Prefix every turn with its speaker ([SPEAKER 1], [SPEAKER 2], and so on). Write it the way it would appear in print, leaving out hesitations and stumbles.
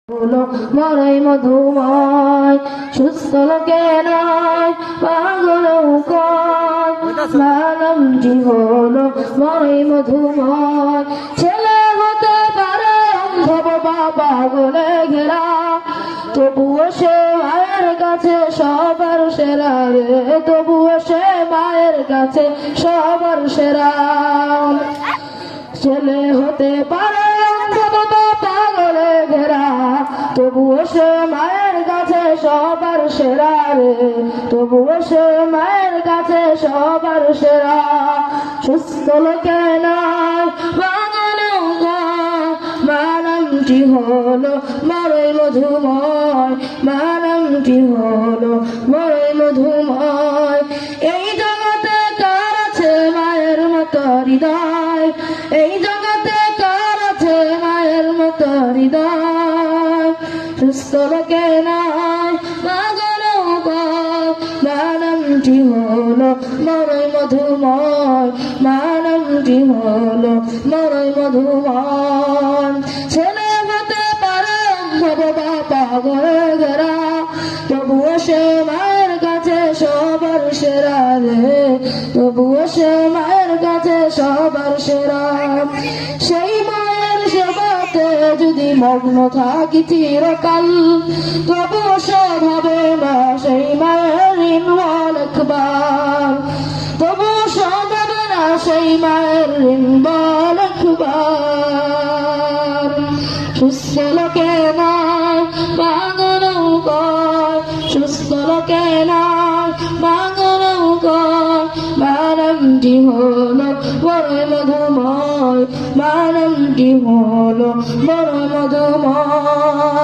[SPEAKER 1] হলো মরাই মধুময়, সুস্থ লোকে নয় পাগলও কয়, মানবটি হলো মরাই মধুময়। ছেলে হতে পারে অন্ধ বা পাগলে ঘেরা, তবুও সে মায়ের কাছে সবার সেরা রে, তবুও সে মায়ের কাছে সবার সেরা। ছেলে হতে পারে অন্ধ বা পাগলে ঘেরা, তবুও সে মায়ের কাছে সবার সেরা রে, তবুও সে মায়ের কাছে সবার সেরা। সুস্থ লোকে নয় পাগলেও কয়, মানবটি হলো মরাই মধুময়, মানবটি হলো মরাই মধুময়। এই জগতে কার আছে মায়ের মতো হৃদয়, এই জগতে কার আছে মায়ের মতো হৃদয়। সুস্থ লোকে নয় পাগলেও কয়, মানবটি হলো মরাই মধুময়, মানবটি হলো মরাই মধুময়। ছেলে হতে পারে অন্ধ বা পাগলে ঘেরা, তবুও সে মায়ের কাছে সবার সেরা রে, তবুও সে মায়ের কাছে সবার সেরা। সেই মায়ের সেবাতে যদি মগ্ন থাকি চিরকাল, তবুও শোধ হবে না সেই মায়ের ঋণ অনেকবার, তবুও শোধ হবে না সেই মায়ের ঋণ অনেকবার। সুস্থ লোকে নয় পাগলেও কয়, সুস্থ লোকে নয় পাগলেও কয়, মানবটি হলো মরাই মধুময়, মানবটি হলো মরাই মধুময়।